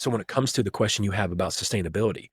So when it comes to the question you have about sustainability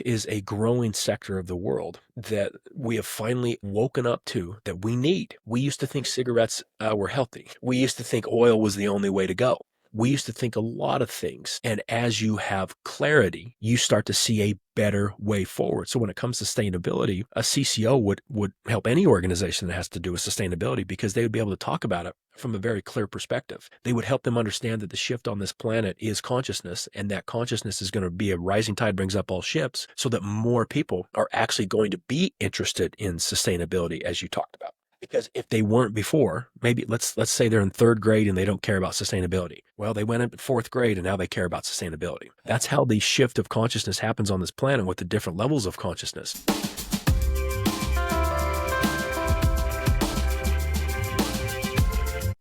is a growing sector of the world that we have finally woken up to that we need. We used to think cigarettes were healthy. We used to think oil was the only way to go. We used to think a lot of things. And as you have clarity, you start to see a better way forward. So when it comes to sustainability, a CCO would help any organization that has to do with sustainability because they would be able to talk about it from a very clear perspective. They would help them understand that the shift on this planet is consciousness, and that consciousness is going to be a rising tide brings up all ships, so that more people are actually going to be interested in sustainability, as you talked about. Because if they weren't before, maybe let's say they're in third grade and they don't care about sustainability. Well, they went up in fourth grade and now they care about sustainability. That's how the shift of consciousness happens on this planet with the different levels of consciousness.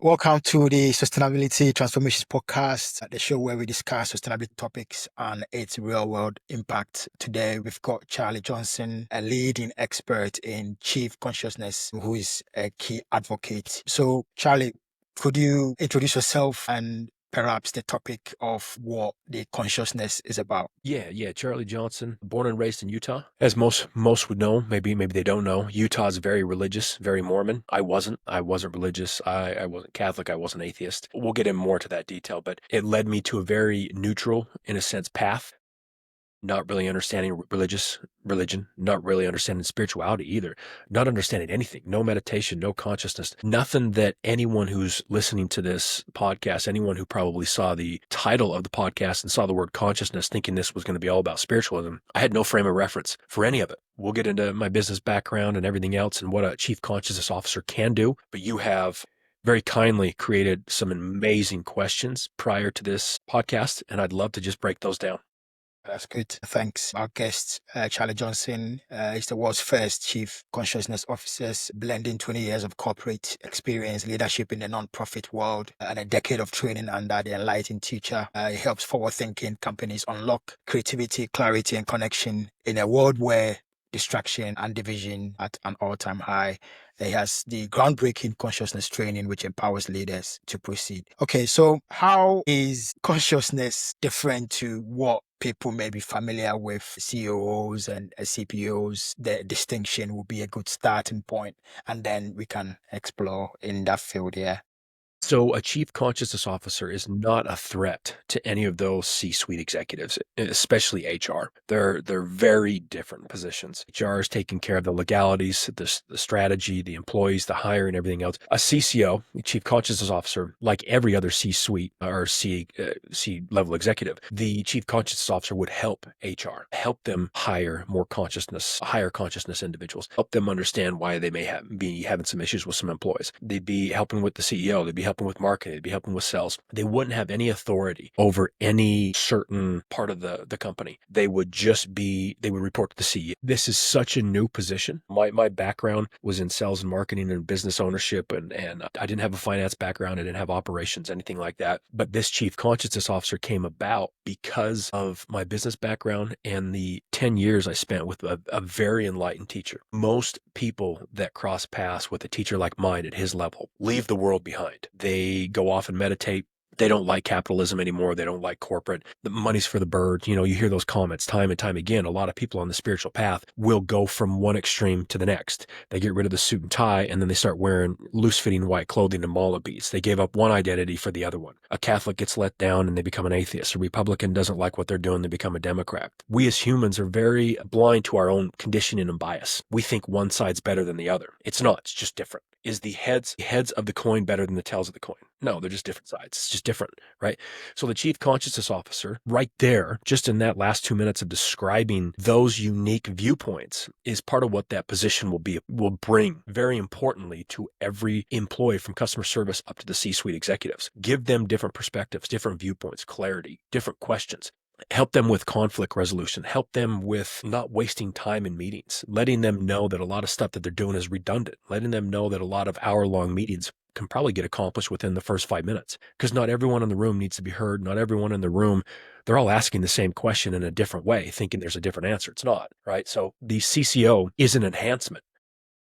Welcome to the Sustainability Transformations Podcast, the show where we discuss sustainability topics and its real-world impact. Today, we've got Charlie Johnson, a leading expert in Chief Consciousness, who is a key advocate. So, Charlie, could you introduce yourself and perhaps the topic of what the consciousness is about? Yeah. Charlie Johnson, born and raised in Utah. As most would know, maybe they don't know, Utah is very religious, very Mormon. I wasn't religious. I wasn't Catholic. I wasn't atheist. We'll get in more to that detail, but it led me to a very neutral, in a sense, path. Not really understanding religion, not really understanding spirituality either, not understanding anything, no meditation, no consciousness, nothing that anyone who's listening to this podcast, anyone who probably saw the title of the podcast and saw the word consciousness thinking this was going to be all about spiritualism, I had no frame of reference for any of it. We'll get into my business background and everything else and what a chief consciousness officer can do, but you have very kindly created some amazing questions prior to this podcast, and I'd love to just break those down. That's good. Thanks. Our guest, Charlie Johnson, is the world's first Chief Consciousness Officer, blending 20 years of corporate experience, leadership in the nonprofit world, and a decade of training under the enlightened teacher. He helps forward-thinking companies unlock creativity, clarity, and connection in a world where distraction and division at an all-time high. He has the groundbreaking consciousness training, which empowers leaders to proceed. Okay, so how is consciousness different to what people may be familiar with, CEOs and CPOs? The distinction will be a good starting point, and then we can explore in that field here. So a chief consciousness officer is not a threat to any of those C-suite executives, especially HR. They're very different positions. HR is taking care of the legalities, the strategy, the employees, the hiring, everything else. A CCO, a chief consciousness officer, like every other C-suite or C-level executive, the chief consciousness officer would help HR, help them hire higher consciousness individuals, help them understand why they may be having some issues with some employees. They'd be helping with the CEO. They'd be helping with marketing, they'd be helping with sales. They wouldn't have any authority over any certain part of the company. They would report to the CEO. This is such a new position. My background was in sales and marketing and business ownership, and I didn't have a finance background. I didn't have operations, anything like that. But this chief consciousness officer came about because of my business background and the 10 years I spent with a very enlightened teacher. Most people that cross paths with a teacher like mine at his level leave the world behind. They go off and meditate. They don't like capitalism anymore. They don't like corporate. The money's for the birds. You hear those comments time and time again. A lot of people on the spiritual path will go from one extreme to the next. They get rid of the suit and tie, and then they start wearing loose-fitting white clothing and mala beads. They gave up one identity for the other one. A Catholic gets let down and they become an atheist. A Republican doesn't like what they're doing. They become a Democrat. We as humans are very blind to our own conditioning and bias. We think one side's better than the other. It's not. It's just different. Is the heads of the coin better than the tails of the coin? No, they're just different sides. It's just different, right? So the chief consciousness officer right there, just in that last 2 minutes of describing those unique viewpoints, is part of what that position will bring very importantly to every employee from customer service up to the C-suite executives. Give them different perspectives, different viewpoints, clarity, different questions. Help them with conflict resolution, help them with not wasting time in meetings, letting them know that a lot of stuff that they're doing is redundant, letting them know that a lot of hour-long meetings can probably get accomplished within the first 5 minutes, because not everyone in the room needs to be heard. Not everyone in the room, they're all asking the same question in a different way, thinking there's a different answer. It's not, right? So the CCO is an enhancement.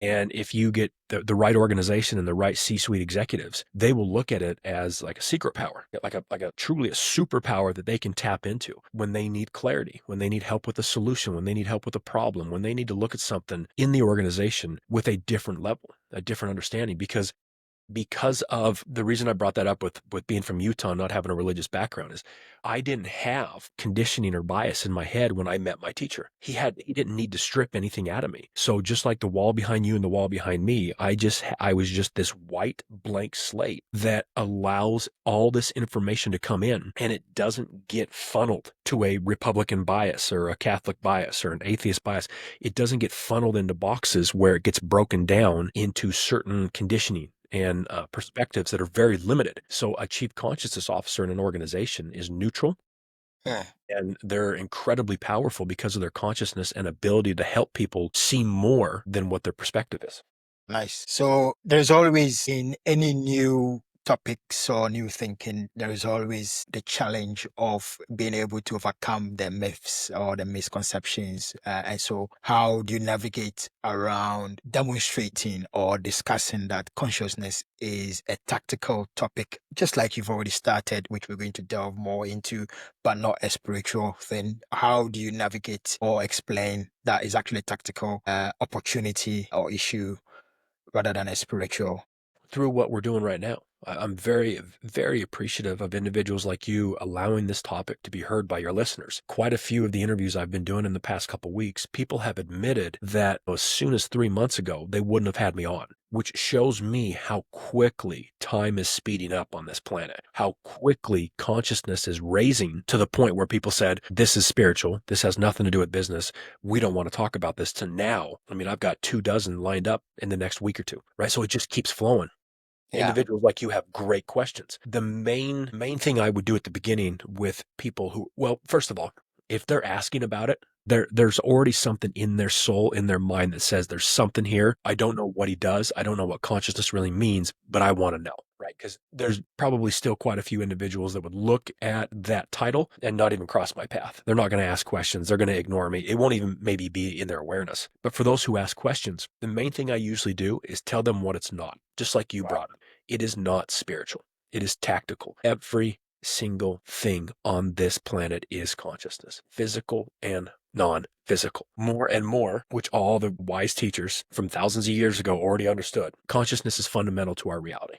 And if you get the right organization and the right C-suite executives, they will look at it as like a secret power, like a truly a superpower that they can tap into when they need clarity, when they need help with a solution, when they need help with a problem, when they need to look at something in the organization with a different level, a different understanding. Because of the reason I brought that up with being from Utah and not having a religious background is I didn't have conditioning or bias in my head when I met my teacher. He didn't need to strip anything out of me. So just like the wall behind you and the wall behind me, I was just this white blank slate that allows all this information to come in, and it doesn't get funneled to a Republican bias or a Catholic bias or an atheist bias. It doesn't get funneled into boxes where it gets broken down into certain conditioning and perspectives that are very limited. So a chief consciousness officer in an organization is neutral, Yeah. and they're incredibly powerful because of their consciousness and ability to help people see more than what their perspective is. Nice. So there's always in any new topics or new thinking, there is always the challenge of being able to overcome the myths or the misconceptions. And so how do you navigate around demonstrating or discussing that consciousness is a tactical topic, just like you've already started, which we're going to delve more into, but not a spiritual thing? How do you navigate or explain that is actually a tactical opportunity or issue rather than a spiritual? Through what we're doing right now. I'm very, very appreciative of individuals like you allowing this topic to be heard by your listeners. Quite a few of the interviews I've been doing in the past couple of weeks, people have admitted that as soon as 3 months ago, they wouldn't have had me on, which shows me how quickly time is speeding up on this planet, how quickly consciousness is raising to the point where people said, this is spiritual. This has nothing to do with business. We don't want to talk about this, to now. I mean, I've got 24 lined up in the next week or two, right? So it just keeps flowing. Yeah. Individuals like you have great questions. The main thing I would do at the beginning with people who, well, first of all, if they're asking about it, there's already something in their soul, in their mind that says there's something here. I don't know what he does. I don't know what consciousness really means, but I want to know, right? Because there's probably still quite a few individuals that would look at that title and not even cross my path. They're not going to ask questions. They're going to ignore me. It won't even maybe be in their awareness. But for those who ask questions, the main thing I usually do is tell them what it's not, just like you brought up. It is not spiritual. It is tactical. Every single thing on this planet is consciousness, physical and non-physical. More and more, which all the wise teachers from thousands of years ago already understood, consciousness is fundamental to our reality.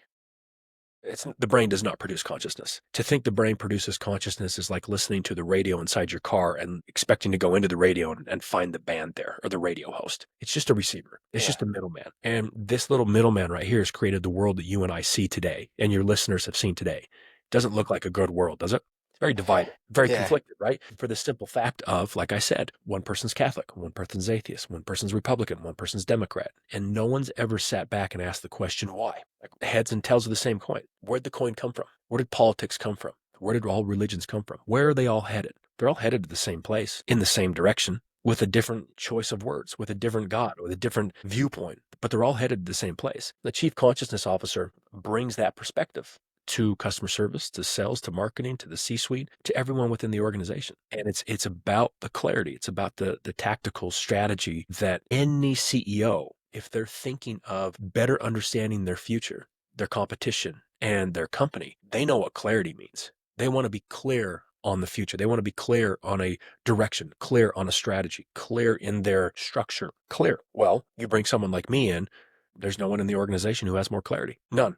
The brain does not produce consciousness. To think the brain produces consciousness is like listening to the radio inside your car and expecting to go into the radio and find the band there or the radio host. It's just a receiver. It's just a middleman. And this little middleman right here has created the world that you and I see today and your listeners have seen today. Doesn't look like a good world, does it? It's very divided, very conflicted, right? For the simple fact of, like I said, one person's Catholic, one person's atheist, one person's Republican, one person's Democrat. And no one's ever sat back and asked the question, why? Like heads and tails of the same coin. Where'd the coin come from? Where did politics come from? Where did all religions come from? Where are they all headed? They're all headed to the same place, in the same direction, with a different choice of words, with a different God, with a different viewpoint, but they're all headed to the same place. The chief consciousness officer brings that perspective to customer service, to sales, to marketing, to the C-suite, to everyone within the organization. And it's about the clarity. It's about the tactical strategy that any CEO, if they're thinking of better understanding their future, their competition, and their company, they know what clarity means. They want to be clear on the future. They want to be clear on a direction, clear on a strategy, clear in their structure, clear. Well, you bring someone like me in, there's no one in the organization who has more clarity. None.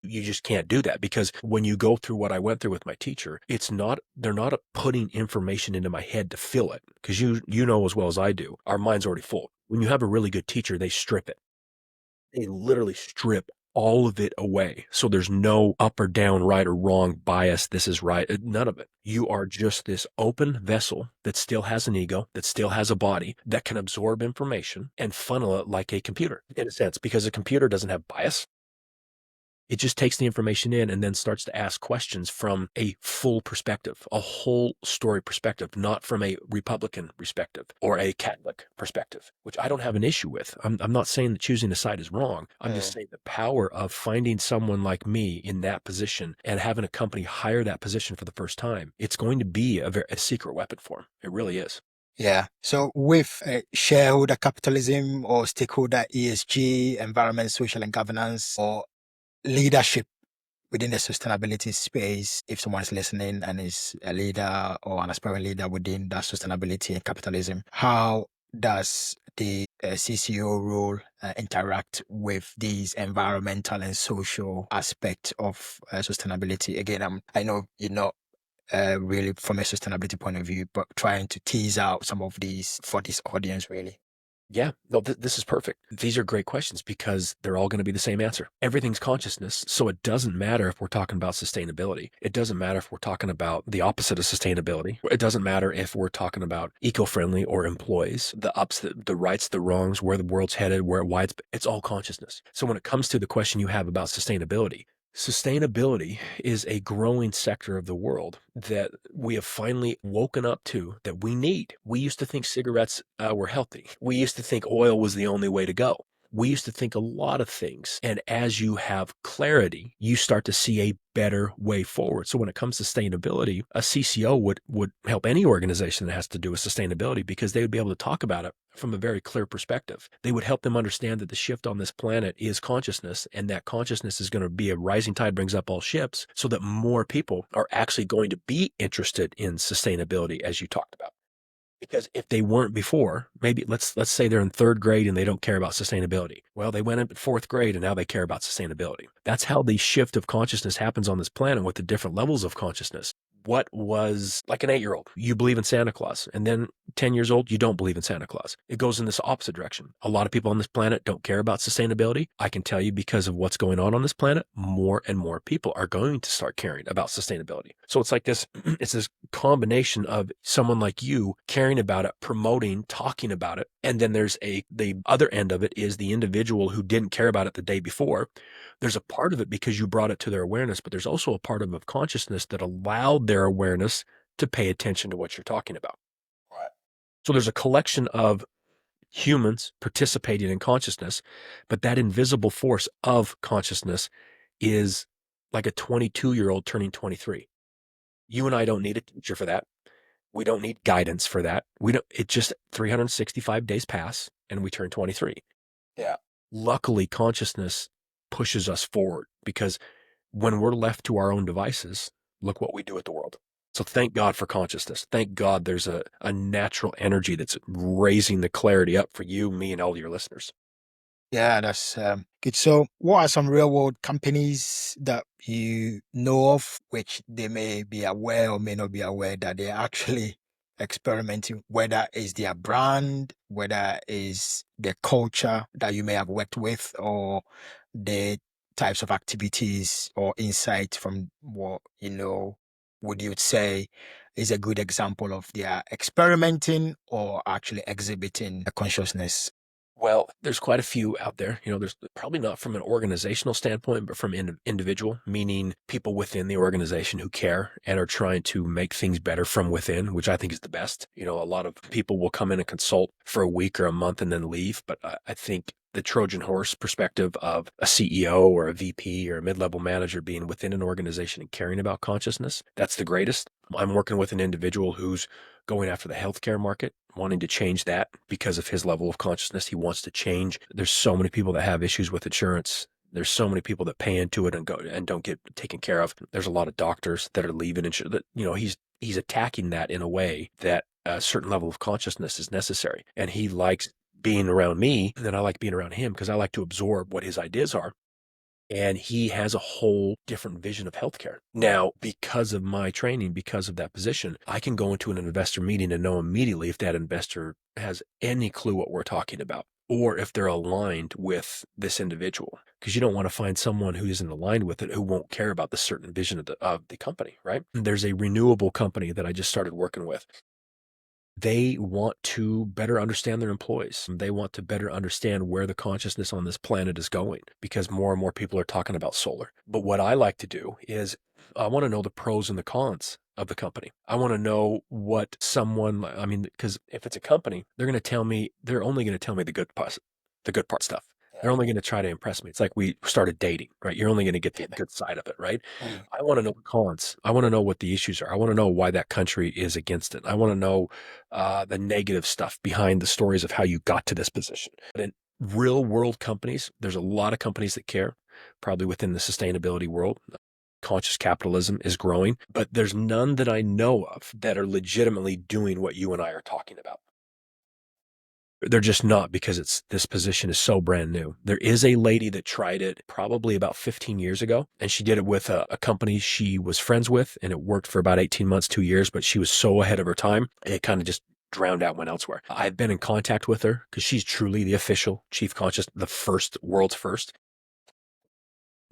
You just can't do that, because when you go through what I went through with my teacher, they're not putting information into my head to fill it, because you know as well as I do, our mind's already full. When you have a really good teacher, they strip it. They literally strip all of it away. So there's no up or down, right or wrong, bias, this is right, none of it. You are just this open vessel that still has an ego, that still has a body, that can absorb information and funnel it like a computer, in a sense, because a computer doesn't have bias. It just takes the information in and then starts to ask questions from a full perspective, a whole story perspective, not from a Republican perspective or a Catholic perspective, which I don't have an issue with. I'm not saying that choosing a side is wrong. I'm just saying the power of finding someone like me in that position and having a company hire that position for the first time. It's going to be a secret weapon for them. It really is. Yeah. So with shareholder capitalism or stakeholder ESG, environment, social and governance, or leadership within the sustainability space, if someone's listening and is a leader or an aspiring leader within that sustainability and capitalism, how does the CCO role interact with these environmental and social aspects of sustainability? Again, I know you're not really from a sustainability point of view, but trying to tease out some of these for this audience, really. Yeah, no, this is perfect. These are great questions because they're all going to be the same answer. Everything's consciousness. So it doesn't matter if we're talking about sustainability. It doesn't matter if we're talking about the opposite of sustainability. It doesn't matter if we're talking about eco-friendly or employees, the ups, the rights, the wrongs, where the world's headed, why it's all consciousness. So when it comes to the question you have about sustainability, sustainability is a growing sector of the world that we have finally woken up to that we need. We used to think cigarettes were healthy. We used to think oil was the only way to go. We used to think a lot of things. And as you have clarity, you start to see a better way forward. So when it comes to sustainability, a CCO would help any organization that has to do with sustainability because they would be able to talk about it from a very clear perspective. They would help them understand that the shift on this planet is consciousness, and that consciousness is going to be a rising tide brings up all ships, so that more people are actually going to be interested in sustainability, as you talked about. Because if they weren't before, maybe let's say they're in third grade and they don't care about sustainability. Well, they went in fourth grade and now they care about sustainability. That's how the shift of consciousness happens on this planet with the different levels of consciousness. What was like an 8-year-old, you believe in Santa Claus, and then 10 years old, you don't believe in Santa Claus. It goes in this opposite direction. A lot of people on this planet don't care about sustainability. I can tell you because of what's going on this planet, more and more people are going to start caring about sustainability. So it's like this, it's this combination of someone like you caring about it, promoting, talking about it. And then there's the other end of it is the individual who didn't care about it the day before. There's a part of it because you brought it to their awareness, but there's also a part of consciousness that allowed their awareness to pay attention to what you're talking about. Right. So there's a collection of humans participating in consciousness, but that invisible force of consciousness is like a 22-year-old turning 23. You and I don't need a teacher for that. We don't need guidance for that. It just 365 days pass and we turn 23. Yeah. Luckily, consciousness pushes us forward because when we're left to our own devices, look what we do with the world. So thank God for consciousness. Thank God there's a natural energy that's raising the clarity up for you, me, and all your listeners. Yeah, that's good. So, what are some real world companies that you know of, which they may be aware or may not be aware that they're actually experimenting, whether it's their brand, whether it's the culture that you may have worked with, or the types of activities or insight from what you know, would you say is a good example of their experimenting or actually exhibiting a consciousness? Well, there's quite a few out there. There's probably not from an organizational standpoint, but from individual, meaning people within the organization who care and are trying to make things better from within, which I think is the best. A lot of people will come in and consult for a week or a month and then leave. But I think the Trojan horse perspective of a CEO or a VP or a mid-level manager being within an organization and caring about consciousness, that's the greatest. I'm working with an individual who's going after the healthcare market, wanting to change that because of his level of consciousness. He wants to change. There's so many people that have issues with insurance. There's so many people that pay into it and go and don't get taken care of. There's a lot of doctors that are leaving that, he's attacking that in a way that a certain level of consciousness is necessary. And he likes being around me, and then I like being around him because I like to absorb what his ideas are. And he has a whole different vision of healthcare. Now, because of my training, because of that position, I can go into an investor meeting and know immediately if that investor has any clue what we're talking about, or if they're aligned with this individual. Because you don't want to find someone who isn't aligned with it, who won't care about the certain vision of the company, right? There's a renewable company that I just started working with. They want to better understand their employees. They want to better understand where the consciousness on this planet is going because more and more people are talking about solar. But what I like to do is I want to know the pros and the cons of the company. I want to know what because if it's a company, they're only going to tell me the good part stuff. They're only going to try to impress me. It's like we started dating, right? You're only going to get the good side of it, right? Mm. I want to know the cons. I want to know what the issues are. I want to know why that country is against it. I want to know the negative stuff behind the stories of how you got to this position. But in real world companies, there's a lot of companies that care, probably within the sustainability world. Conscious capitalism is growing, but there's none that I know of that are legitimately doing what you and I are talking about. They're just not, because this position is so brand new. There is a lady that tried it probably about 15 years ago, and she did it with a company she was friends with, and it worked for about 18 months, 2 years, but she was so ahead of her time, it kind of just drowned out, went elsewhere. I've been in contact with her because she's truly the official chief conscious, the first, world's first.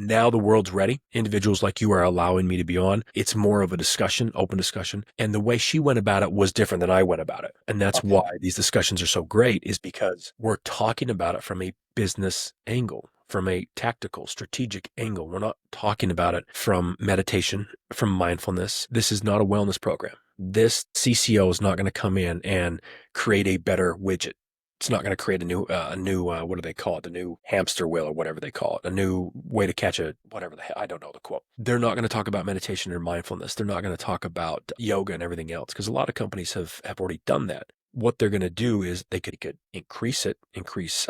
Now the world's ready. Individuals like you are allowing me to be on. It's more of a discussion, open discussion. And the way she went about it was different than I went about it. And that's Okay. why these discussions are so great, is because we're talking about it from a business angle, from a tactical, strategic angle. We're not talking about it from meditation, from mindfulness. This is not a wellness program. This CCO is not going to come in and create a better widget. It's not going to create a new, what do they call it? The new hamster wheel, or whatever they call it. A new way to catch a, whatever the hell, I don't know the quote. They're not going to talk about meditation or mindfulness. They're not going to talk about yoga and everything else, because a lot of companies have already done that. What they're going to do is they could increase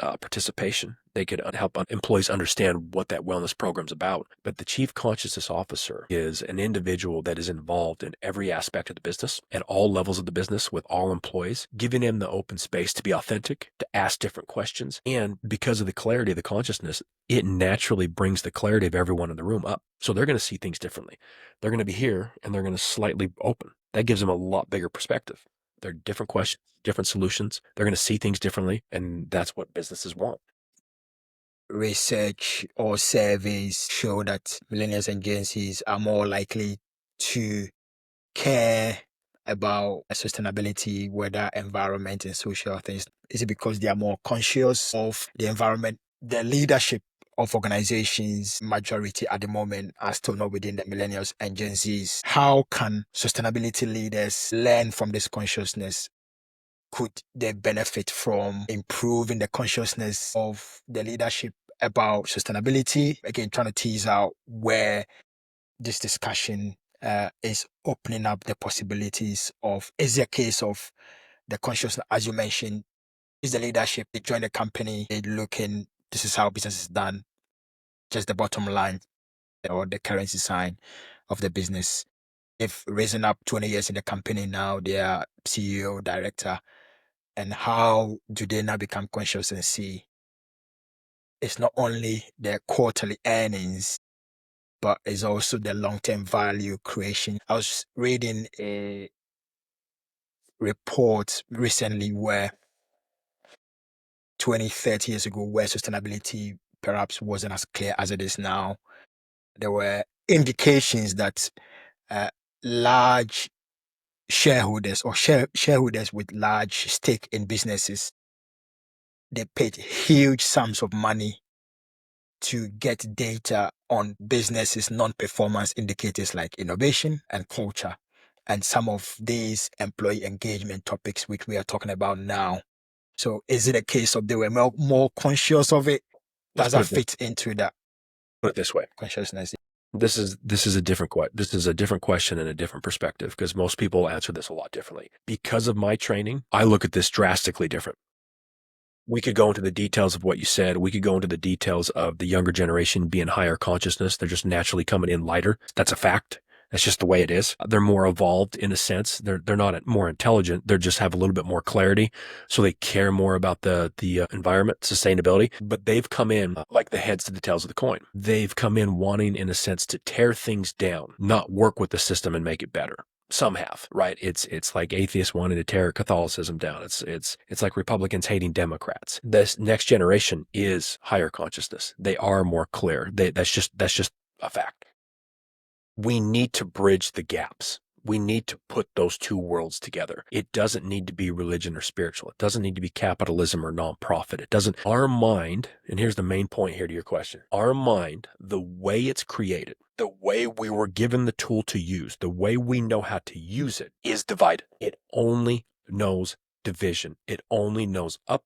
participation. They could help employees understand what that wellness program's about. But the chief consciousness officer is an individual that is involved in every aspect of the business, at all levels of the business, with all employees, giving them the open space to be authentic, to ask different questions. And because of the clarity of the consciousness, it naturally brings the clarity of everyone in the room up. So they're going to see things differently. They're going to be here and they're going to slightly open. That gives them a lot bigger perspective. They're different questions, different solutions. They're going to see things differently. And that's what businesses want. Research or surveys show that millennials and Gen Zs are more likely to care about sustainability, whether environment and social things. Is it because they are more conscious of the environment? The leadership of organizations, majority at the moment, are still not within the millennials and Gen Zs. How can sustainability leaders learn from this consciousness? Could they benefit from improving the consciousness of the leadership about sustainability? Again, trying to tease out where this discussion is opening up the possibilities of, is it a case of the consciousness, as you mentioned, is the leadership, they join the company, they looking, this is how business is done, just the bottom line or the currency sign of the business. If risen up 20 years in the company now, they are CEO, director, and how do they now become conscious and see it's not only their quarterly earnings, but it's also the long-term value creation. I was reading a report recently where 20, 30 years ago, where sustainability perhaps wasn't as clear as it is now, there were indications that large shareholders or shareholders with large stake in businesses, they paid huge sums of money to get data on businesses' non-performance indicators like innovation and culture, and some of these employee engagement topics which we are talking about now. So is it a case of they were more conscious of it? Does that fit into that? Put it this way. Consciousness. This is a different question and a different perspective, because most people answer this a lot differently. Because of my training, I look at this drastically different. We could go into the details of what you said. We could go into the details of the younger generation being higher consciousness. They're just naturally coming in lighter. That's a fact. That's just the way it is. They're more evolved in a sense. They're not more intelligent. They just have a little bit more clarity. So they care more about the environment, sustainability. But they've come in like the heads to the tails of the coin. They've come in wanting, in a sense, to tear things down, not work with the system and make it better. Some have, right? It's like atheists wanting to tear Catholicism down. It's like Republicans hating Democrats. This next generation is higher consciousness. They are more clear. That's just a fact. We need to bridge the gaps. We need to put those two worlds together. It doesn't need to be religion or spiritual. It doesn't need to be capitalism or nonprofit. It doesn't. Our mind, and here's the main point here to your question, our mind, the way it's created, the way we were given the tool to use, the way we know how to use it, is divided. It only knows division. It only knows up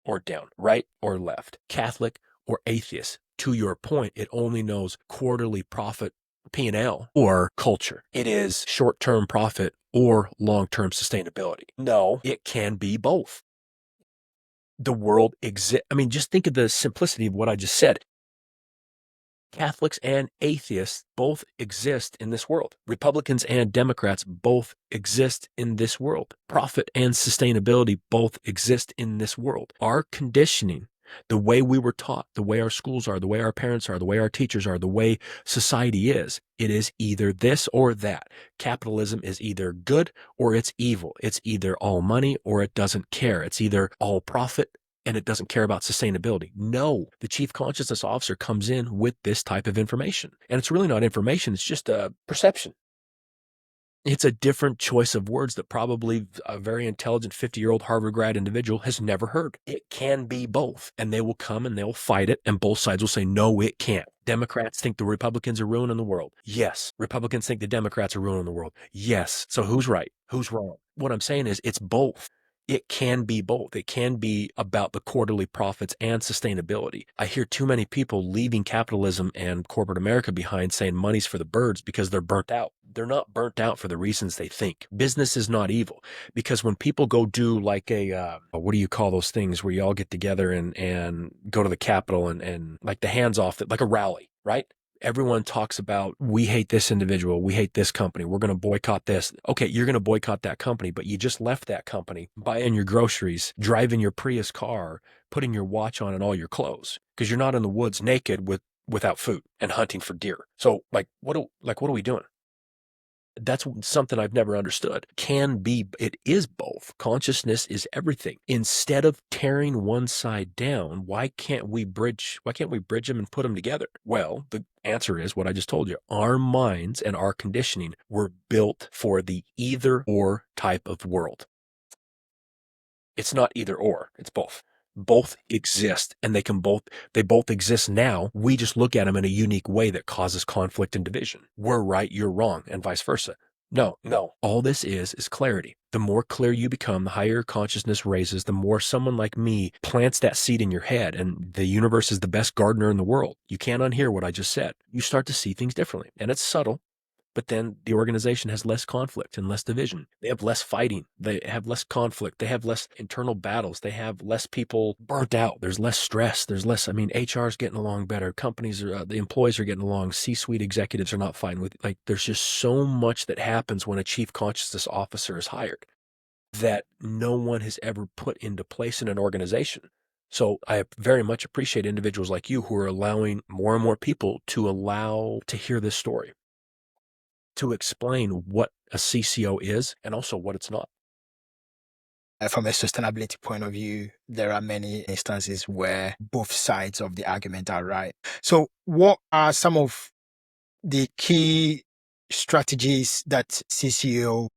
or down, right or left, Catholic or atheist. To your point, it only knows quarterly profit, P&L, or culture. It is short-term profit or long-term sustainability. No, it can be both. The world exists. I mean, just think of the simplicity of what I just said. Catholics and atheists both exist in this world. Republicans and Democrats both exist in this world. Profit and sustainability both exist in this world. Our conditioning, the way we were taught, the way our schools are, the way our parents are, the way our teachers are, the way society is, it is either this or that. Capitalism is either good or it's evil. It's either all money or it doesn't care. It's either all profit and it doesn't care about sustainability. No, the chief consciousness officer comes in with this type of information. And it's really not information, it's just a perception. It's a different choice of words that probably a very intelligent 50-year-old Harvard grad individual has never heard. It can be both. And they will come and they'll fight it, and both sides will say, no, it can't. Democrats think the Republicans are ruining the world. Yes. Republicans think the Democrats are ruining the world. Yes. So who's right? Who's wrong? What I'm saying is it's both. It can be both. It can be about the quarterly profits and sustainability. I hear too many people leaving capitalism and corporate America behind saying money's for the birds because they're burnt out. They're not burnt out for the reasons they think. Business is not evil, because when people go do like what do you call those things where you all get together and go to the Capitol and like the hands off, like a rally, right? Everyone talks about, we hate this individual, we hate this company, we're going to boycott this. Okay, you're going to boycott that company, but you just left that company, buying your groceries, driving your Prius car, putting your watch on and all your clothes, because you're not in the woods naked without food and hunting for deer. So what are we doing? That's something I've never understood. It is both. Consciousness is everything. Instead of tearing one side down, why can't we bridge them and put them together? Well, the answer is what I just told you. Our minds and our conditioning were built for the either or type of world. It's not either or, it's both. Both exist, and they both exist now. We just look at them in a unique way that causes conflict and division. We're right, you're wrong, and vice versa. No. All this is clarity. The more clear you become, the higher your consciousness raises, the more someone like me plants that seed in your head, and the universe is the best gardener in the world. You can't unhear what I just said. You start to see things differently, and it's subtle. But then the organization has less conflict and less division. They have less fighting. They have less conflict. They have less internal battles. They have less people burnt out. There's less stress. HR is getting along better. The employees are getting along. C-suite executives are not fighting with, there's just so much that happens when a chief consciousness officer is hired that no one has ever put into place in an organization. So I very much appreciate individuals like you who are allowing more and more people to hear this story, to explain what a CCO is and also what it's not. From a sustainability point of view, there are many instances where both sides of the argument are right. So what are some of the key strategies that CCO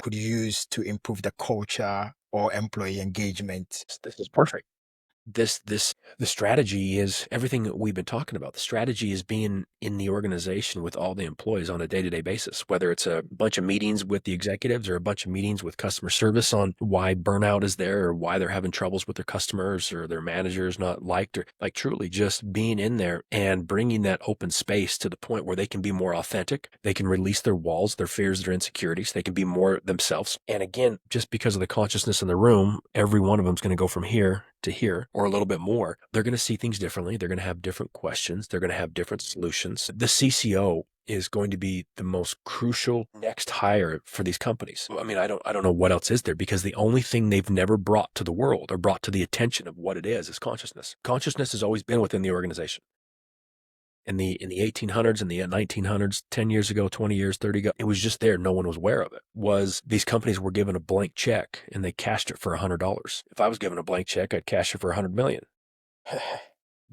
could use to improve the culture or employee engagement? This is perfect. The strategy is everything that we've been talking about. The strategy is being in the organization with all the employees on a day-to-day basis, whether it's a bunch of meetings with the executives or a bunch of meetings with customer service on why burnout is there or why they're having troubles with their customers or their managers not liked, or truly just being in there and bringing that open space to the point where they can be more authentic. They can release their walls, their fears, their insecurities. They can be more themselves. And again, just because of the consciousness in the room, every one of them is going to go from here to here or a little bit more. They're going to see things differently. They're going to have different questions. They're going to have different solutions. The CCO is going to be the most crucial next hire for these companies. I mean, I don't know what else is there, because the only thing they've never brought to the world or brought to the attention of what it is consciousness. Consciousness has always been within the organization. In the 1800s and the 1900s, 10 years ago, 20 years, 30 ago, it was just there. No one was aware of it. These companies were given a blank check and they cashed it for $100. If I was given a blank check, I'd cash it for $100 million.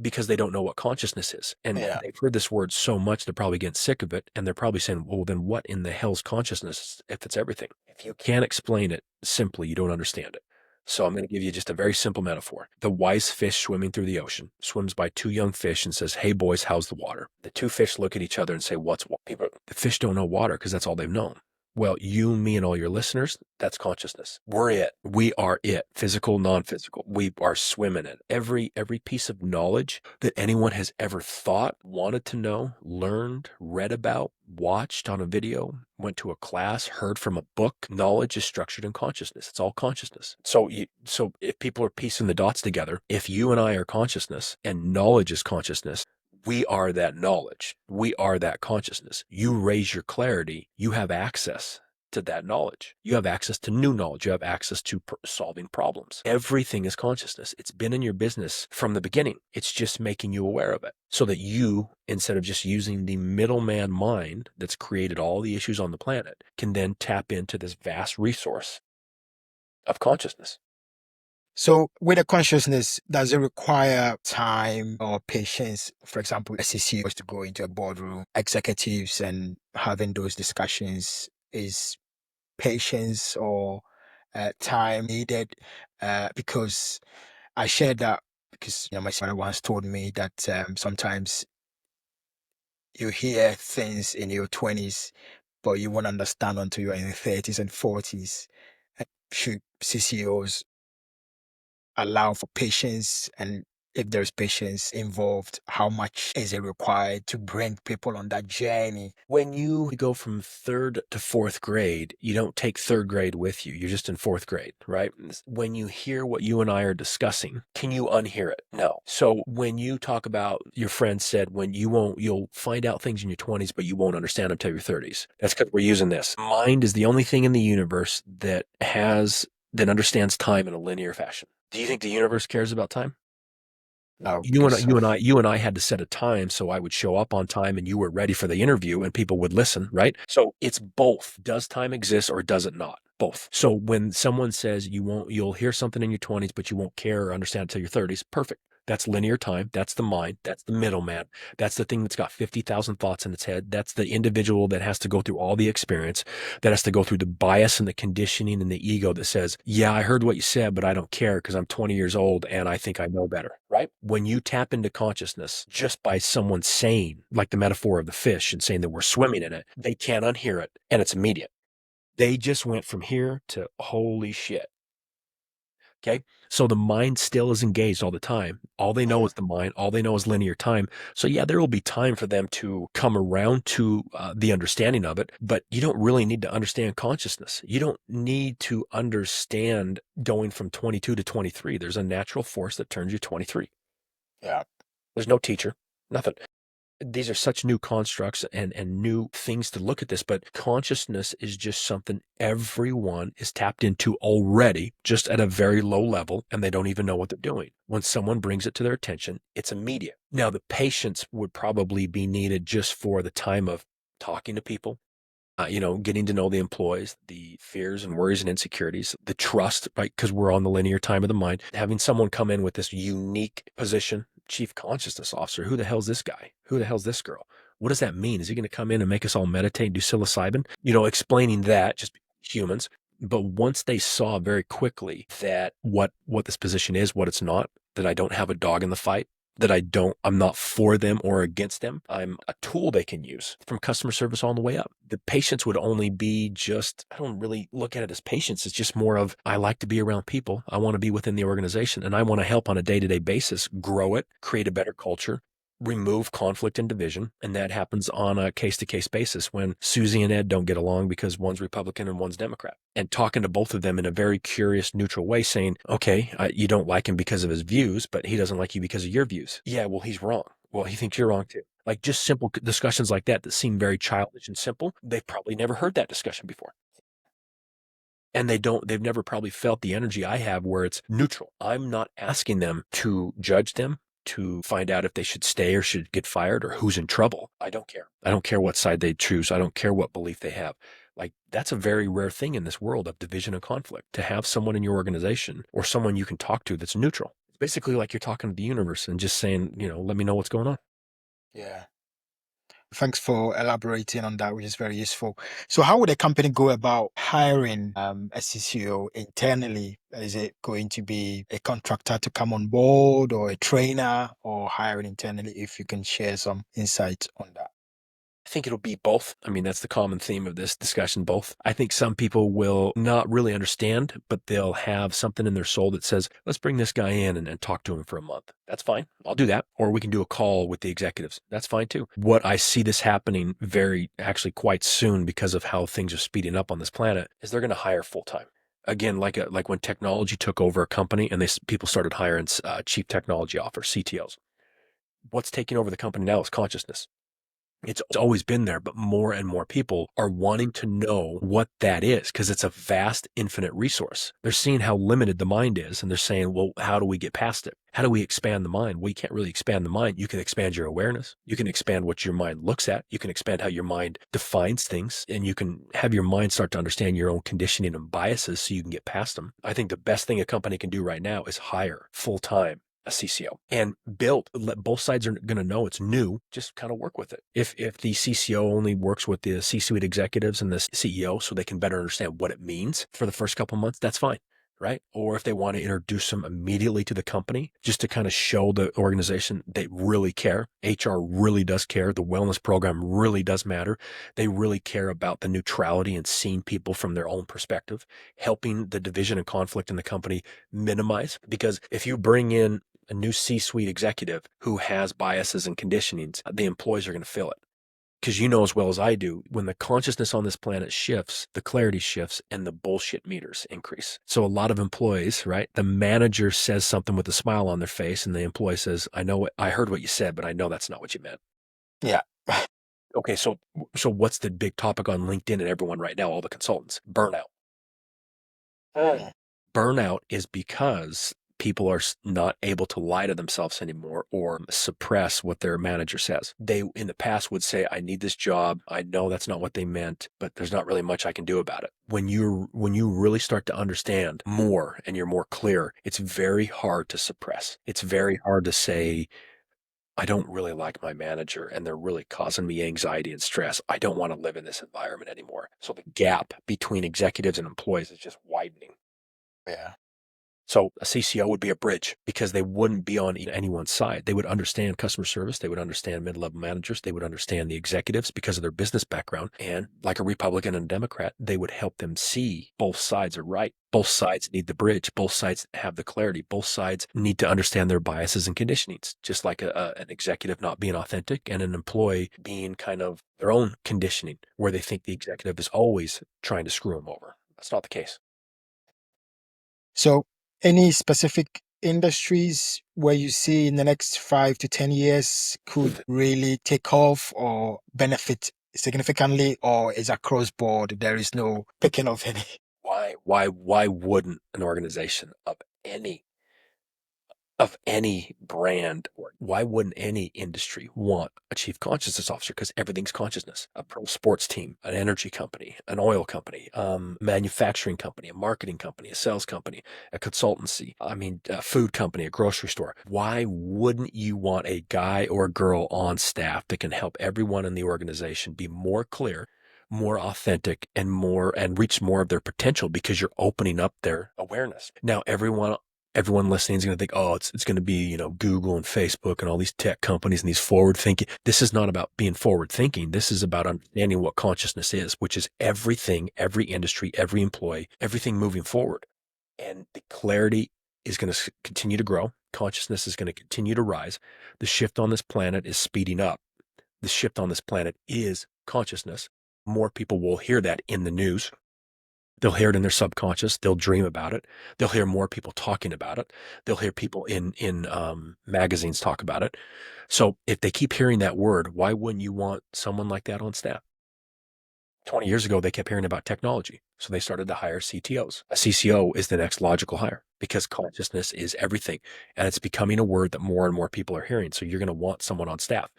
Because they don't know what consciousness is. And they've heard this word so much, they're probably getting sick of it. And they're probably saying, well, then what in the hell's consciousness if it's everything? If you can't explain it simply, you don't understand it. So I'm going to give you just a very simple metaphor. The wise fish swimming through the ocean swims by two young fish and says, hey boys, how's the water? The two fish look at each other and say, what's water? The fish don't know water because that's all they've known. Well, you, me, and all your listeners, that's consciousness. We're it. We are it. Physical, non-physical. We are swimming in it. Every piece of knowledge that anyone has ever thought, wanted to know, learned, read about, watched on a video, went to a class, heard from a book, knowledge is structured in consciousness. It's all consciousness. So if people are piecing the dots together, if you and I are consciousness and knowledge is consciousness, we are that knowledge. We are that consciousness. You raise your clarity, you have access to that knowledge. You have access to new knowledge. You have access to solving problems. Everything is consciousness. It's been in your business from the beginning. It's just making you aware of it so that you, instead of just using the middleman mind that's created all the issues on the planet, can then tap into this vast resource of consciousness. So with a consciousness, does it require time or patience? For example, a CCO is to go into a boardroom, executives and having those discussions, is patience or time needed? Because I shared that because my father once told me that sometimes you hear things in your 20s, but you won't understand until you're in your 30s and 40s. Should CCOs allow for patience, and if there's patience involved, how much is it required to bring people on that journey? When you go from third to fourth grade, you don't take third grade with you. You're just in fourth grade, right? When you hear what you and I are discussing, can you unhear it? No. So when you talk about, your friend said, you'll find out things in your 20s, but you won't understand them until your 30s. That's because we're using this. Mind is the only thing in the universe that understands time in a linear fashion. Do you think the universe cares about time? No, You and because of you and I had to set a time so I would show up on time and you were ready for the interview and people would listen, right? So it's both. Does time exist or does it not? Both. So when someone says you'll hear something in your 20s, but you won't care or understand until your 30s, perfect. That's linear time. That's the mind. That's the middleman. That's the thing that's got 50,000 thoughts in its head. That's the individual that has to go through all the experience, that has to go through the bias and the conditioning and the ego that says, yeah, I heard what you said, but I don't care because I'm 20 years old and I think I know better, right? When you tap into consciousness just by someone saying, like the metaphor of the fish and saying that we're swimming in it, they can't unhear it and it's immediate. They just went from here to holy shit. Okay. So the mind still is engaged all the time. All they know is the mind. All they know is linear time. So yeah, there will be time for them to come around to the understanding of it, but you don't really need to understand consciousness. You don't need to understand going from 22 to 23. There's a natural force that turns you 23. yeah. There's no teacher, nothing. These are such new constructs and new things to look at this, but consciousness is just something everyone is tapped into already, just at a very low level, and they don't even know what they're doing. When someone brings it to their attention, it's immediate. Now, the patience would probably be needed just for the time of talking to people, getting to know the employees, the fears and worries and insecurities, the trust, right? Because we're on the linear time of the mind. Having someone come in with this unique position, chief consciousness officer, who the hell's this guy? Who the hell's this girl? What does that mean? Is he going to come in and make us all meditate and do psilocybin? Explaining that, just humans. But once they saw very quickly that what this position is, what it's not, that I don't have a dog in the fight, that I'm not for them or against them. I'm a tool they can use from customer service all the way up. The patience would only be I don't really look at it as patience. It's just more of, I like to be around people. I want to be within the organization and I want to help on a day-to-day basis, grow it, create a better culture, remove conflict and division. And that happens on a case-to-case basis when Susie and Ed don't get along because one's Republican and one's Democrat. And talking to both of them in a very curious, neutral way, saying, okay, you don't like him because of his views, but he doesn't like you because of your views. Yeah, well, he's wrong. Well, he thinks you're wrong too. Like just simple discussions like that seem very childish and simple. They've probably never heard that discussion before. And they've never probably felt the energy I have where it's neutral. I'm not asking them to judge them, to find out if they should stay or should get fired or who's in trouble. I don't care. I don't care what side they choose. I don't care what belief they have. Like that's a very rare thing in this world of division and conflict, to have someone in your organization or someone you can talk to that's neutral. It's basically like you're talking to the universe and just saying, let me know what's going on. Yeah. Thanks for elaborating on that, which is very useful. So, how would a company go about hiring a CCO internally? Is it going to be a contractor to come on board or a trainer or hiring internally? If you can share some insight on that. I think it'll be both. I mean, that's the common theme of this discussion, both. I think some people will not really understand, but they'll have something in their soul that says, let's bring this guy in and talk to him for a month. That's fine. I'll do that. Or we can do a call with the executives. That's fine too. What I see this happening actually quite soon because of how things are speeding up on this planet is they're going to hire full time. Again, like when technology took over a company and people started hiring chief technology officers, CTOs. What's taking over the company now is consciousness. It's always been there, but more and more people are wanting to know what that is because it's a vast, infinite resource. They're seeing how limited the mind is, and they're saying, well, how do we get past it? How do we expand the mind? Well, you can't really expand the mind. You can expand your awareness. You can expand what your mind looks at. You can expand how your mind defines things, and you can have your mind start to understand your own conditioning and biases so you can get past them. I think the best thing a company can do right now is hire full-time a CCO and let both sides are going to know it's new. Just kind of work with it. If the CCO only works with the C-suite executives and the CEO so they can better understand what it means for the first couple of months, that's fine. Right? Or if they want to introduce them immediately to the company just to kind of show the organization they really care. HR really does care. The wellness program really does matter. They really care about the neutrality and seeing people from their own perspective, helping the division and conflict in the company minimize. Because if you bring in a new C-suite executive who has biases and conditionings, the employees are going to feel it. Because you know as well as I do, when the consciousness on this planet shifts, the clarity shifts and the bullshit meters increase. So a lot of employees, right? The manager says something with a smile on their face and the employee says, I heard what you said, but I know that's not what you meant. Yeah. Okay, so what's the big topic on LinkedIn and everyone right now, all the consultants? Burnout. Burnout is because people are not able to lie to themselves anymore or suppress what their manager says. They, in the past, would say, I need this job. I know that's not what they meant, but there's not really much I can do about it. When you really start to understand more and you're more clear, it's very hard to suppress. It's very hard to say, I don't really like my manager and they're really causing me anxiety and stress. I don't want to live in this environment anymore. So the gap between executives and employees is just widening. Yeah. So a CCO would be a bridge because they wouldn't be on anyone's side. They would understand customer service. They would understand mid-level managers. They would understand the executives because of their business background. And like a Republican and a Democrat, they would help them see both sides are right. Both sides need the bridge. Both sides have the clarity. Both sides need to understand their biases and conditionings, just like an executive not being authentic and an employee being kind of their own conditioning where they think the executive is always trying to screw them over. That's not the case. So, any specific industries where you see in the next 5 to 10 years could really take off or benefit significantly, or is across board there is no picking of any? Why wouldn't an organization of any brand, or why wouldn't any industry want a chief consciousness officer? Because everything's consciousness. A pro sports team, an energy company, an oil company, manufacturing company, a marketing company, a sales company, a consultancy, a food company, a grocery store. Why wouldn't you want a guy or a girl on staff that can help everyone in the organization be more clear, more authentic, and reach more of their potential because you're opening up their awareness? Now, everyone listening is going to think, oh, it's going to be, Google and Facebook and all these tech companies and these forward thinking. This is not about being forward thinking. This is about understanding what consciousness is, which is everything, every industry, every employee, everything moving forward. And the clarity is going to continue to grow. Consciousness is going to continue to rise. The shift on this planet is speeding up. The shift on this planet is consciousness. More people will hear that in the news. They'll hear it in their subconscious. They'll dream about it. They'll hear more people talking about it. They'll hear people in magazines talk about it. So if they keep hearing that word, why wouldn't you want someone like that on staff? 20 years ago, they kept hearing about technology. So they started to hire CTOs. A CCO is the next logical hire because consciousness is everything. And it's becoming a word that more and more people are hearing. So you're going to want someone on staff.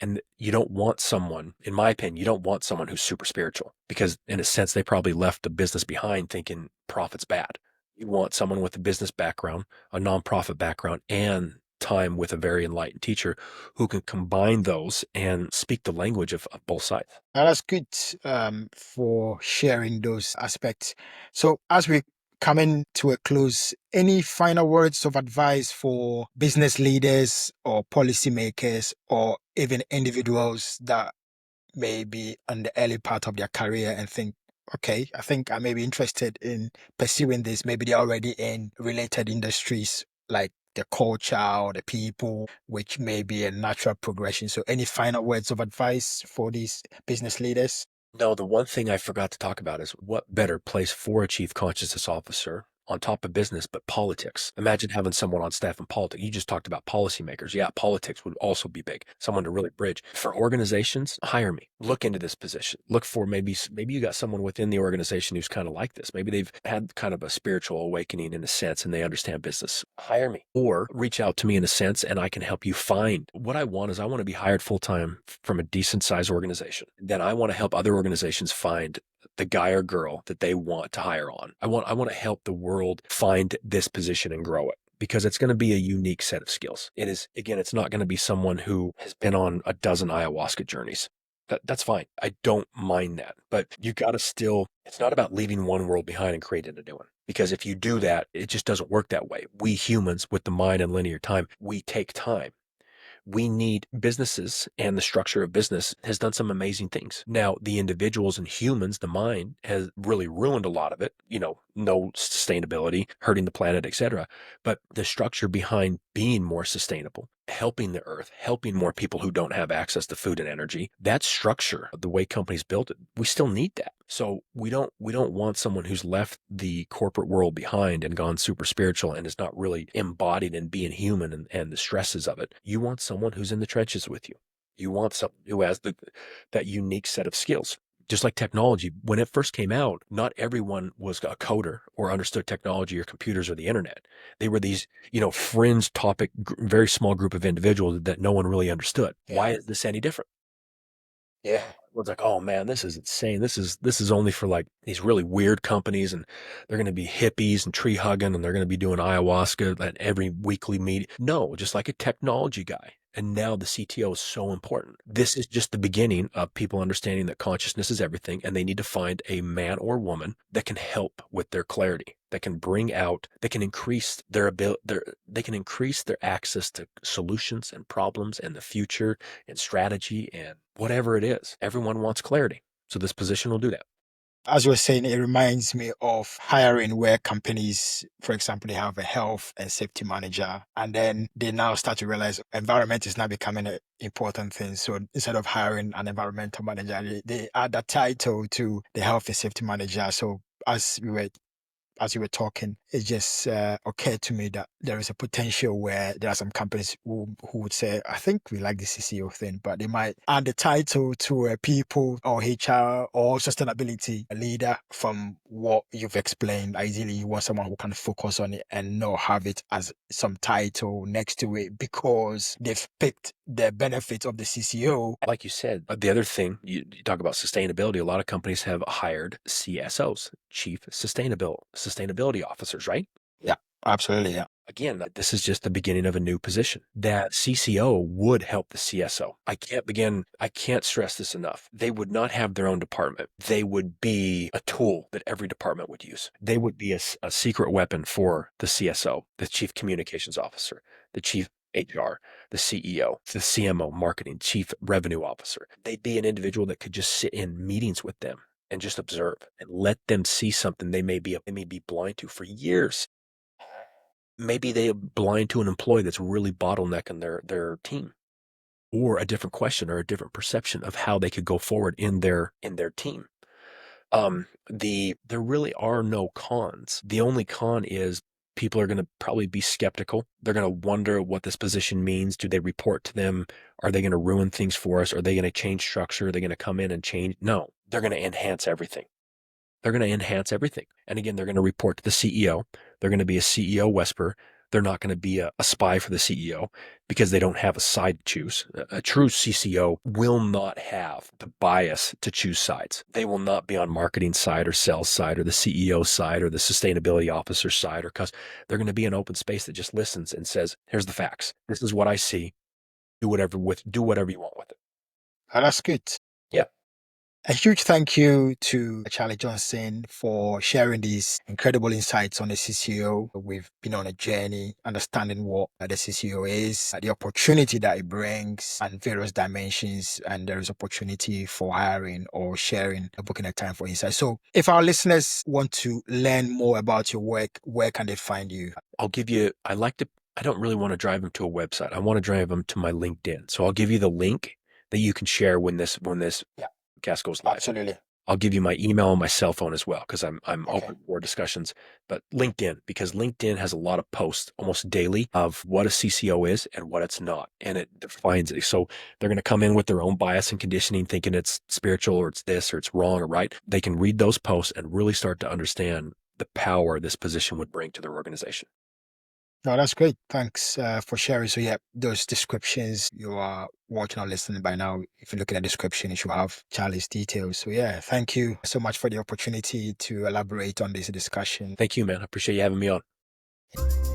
And you don't want someone, in my opinion, you don't want someone who's super spiritual because in a sense, they probably left the business behind thinking profit's bad. You want someone with a business background, a nonprofit background, and time with a very enlightened teacher who can combine those and speak the language of both sides. That's good for sharing those aspects. So, as we coming to a close, any final words of advice for business leaders or policymakers or even individuals that maybe on the early part of their career and think, okay, I think I may be interested in pursuing this. Maybe they're already in related industries like the culture or the people, which may be a natural progression. So, any final words of advice for these business leaders? No, the one thing I forgot to talk about is what better place for a chief consciousness officer on top of business, but politics. Imagine having someone on staff in politics. You just talked about policymakers. Yeah, politics would also be big. Someone to really bridge. For organizations, hire me. Look into this position. Look for maybe you got someone within the organization who's kind of like this. Maybe they've had kind of a spiritual awakening in a sense and they understand business. Hire me or reach out to me in a sense and I can help you find. What I want is I want to be hired full time from a decent sized organization. Then I want to help other organizations find the guy or girl that they want to hire on. I want to help the world find this position and grow it because it's going to be a unique set of skills. It is, again, it's not going to be someone who has been on a dozen ayahuasca journeys. That's fine. I don't mind that. But you got to still, it's not about leaving one world behind and creating a new one. Because if you do that, it just doesn't work that way. We humans with the mind and linear time, we take time. We need businesses, and the structure of business has done some amazing things. Now, the individuals and humans, the mind has really ruined a lot of it, no sustainability, hurting the planet, etc. But the structure behind being more sustainable, helping the earth, helping more people who don't have access to food and energy, that structure, the way companies built it, we still need that. So we don't want someone who's left the corporate world behind and gone super spiritual and is not really embodied in being human and the stresses of it. You want someone who's in the trenches with you. You want someone who has that unique set of skills. Just like technology, when it first came out, not everyone was a coder or understood technology or computers or the internet. They were these, fringe topic, very small group of individuals that no one really understood. Yeah. Why is this any different? Yeah. It's like, oh man, this is insane. This is only for like these really weird companies, and they're going to be hippies and tree hugging, and they're going to be doing ayahuasca at every weekly meeting. No, just like a technology guy. And now the CTO is so important. This is just the beginning of people understanding that consciousness is everything, and they need to find a man or woman that can help with their clarity, that can bring out, that can increase their ability, they can increase their access to solutions and problems and the future and strategy and whatever it is. Everyone wants clarity. So this position will do that. As you were saying, it reminds me of hiring where companies, for example, they have a health and safety manager, and then they now start to realize environment is now becoming an important thing. So instead of hiring an environmental manager, they add that title to the health and safety manager. So as you were talking, it just occurred to me that there is a potential where there are some companies who would say, I think we like the CCO thing, but they might add the title to a people or HR or sustainability leader from what you've explained. Ideally, you want someone who can focus on it and not have it as some title next to it because they've picked the benefits of the CCO. Like you said, the other thing, you talk about sustainability, a lot of companies have hired CSOs, chief sustainability officers, right? Yeah, absolutely. Yeah. Again, this is just the beginning of a new position. That CCO would help the CSO. I can't stress this enough. They would not have their own department. They would be a tool that every department would use. They would be a secret weapon for the CSO, the chief communications officer, the chief HR, the CEO, the CMO, marketing, chief revenue officer. They'd be an individual that could just sit in meetings with them and just observe and let them see something they may be blind to for years. Maybe they are blind to an employee that's really bottlenecking their team, or a different question or a different perception of how they could go forward in their team. There really are no cons. The only con is people are going to probably be skeptical. They're going to wonder what this position means. Do they report to them? Are they going to ruin things for us? Are they going to change structure? Are they going to come in and change? No, they're going to enhance everything. They're going to enhance everything. And again, they're going to report to the CEO. They're going to be a CEO whisperer. They're not going to be a spy for the CEO because they don't have a side to choose. A true CCO will not have the bias to choose sides. They will not be on marketing side or sales side or the CEO side or the sustainability officer side, or because they're going to be an open space that just listens and says, here's the facts. This is what I see. Do whatever you want with it. Oh, that's good. Yeah. A huge thank you to Charlie Johnson for sharing these incredible insights on the CCO. We've been on a journey understanding what the CCO is, the opportunity that it brings, and various dimensions. And there is opportunity for hiring or sharing, booking a time for insight. So, if our listeners want to learn more about your work, where can they find you? I'll give you, I don't really want to drive them to a website. I want to drive them to my LinkedIn. So I'll give you the link that you can share when this Yeah, cast goes live. absolutely. I'll give you my email and my cell phone as well, because I'm Okay. open for discussions. But LinkedIn, because LinkedIn has a lot of posts almost daily of what a CCO is and what it's not, and it defines it. So they're going to come in with their own bias and conditioning, thinking it's spiritual or it's this or it's wrong or right. They can read those posts and really start to understand the power this position would bring to their organization. No, that's great. Thanks for sharing. So, yeah, those descriptions you are watching or listening by now, if you look at the description, you should have Charlie's details. So, yeah, thank you so much for the opportunity to elaborate on this discussion. Thank you, man. I appreciate you having me on.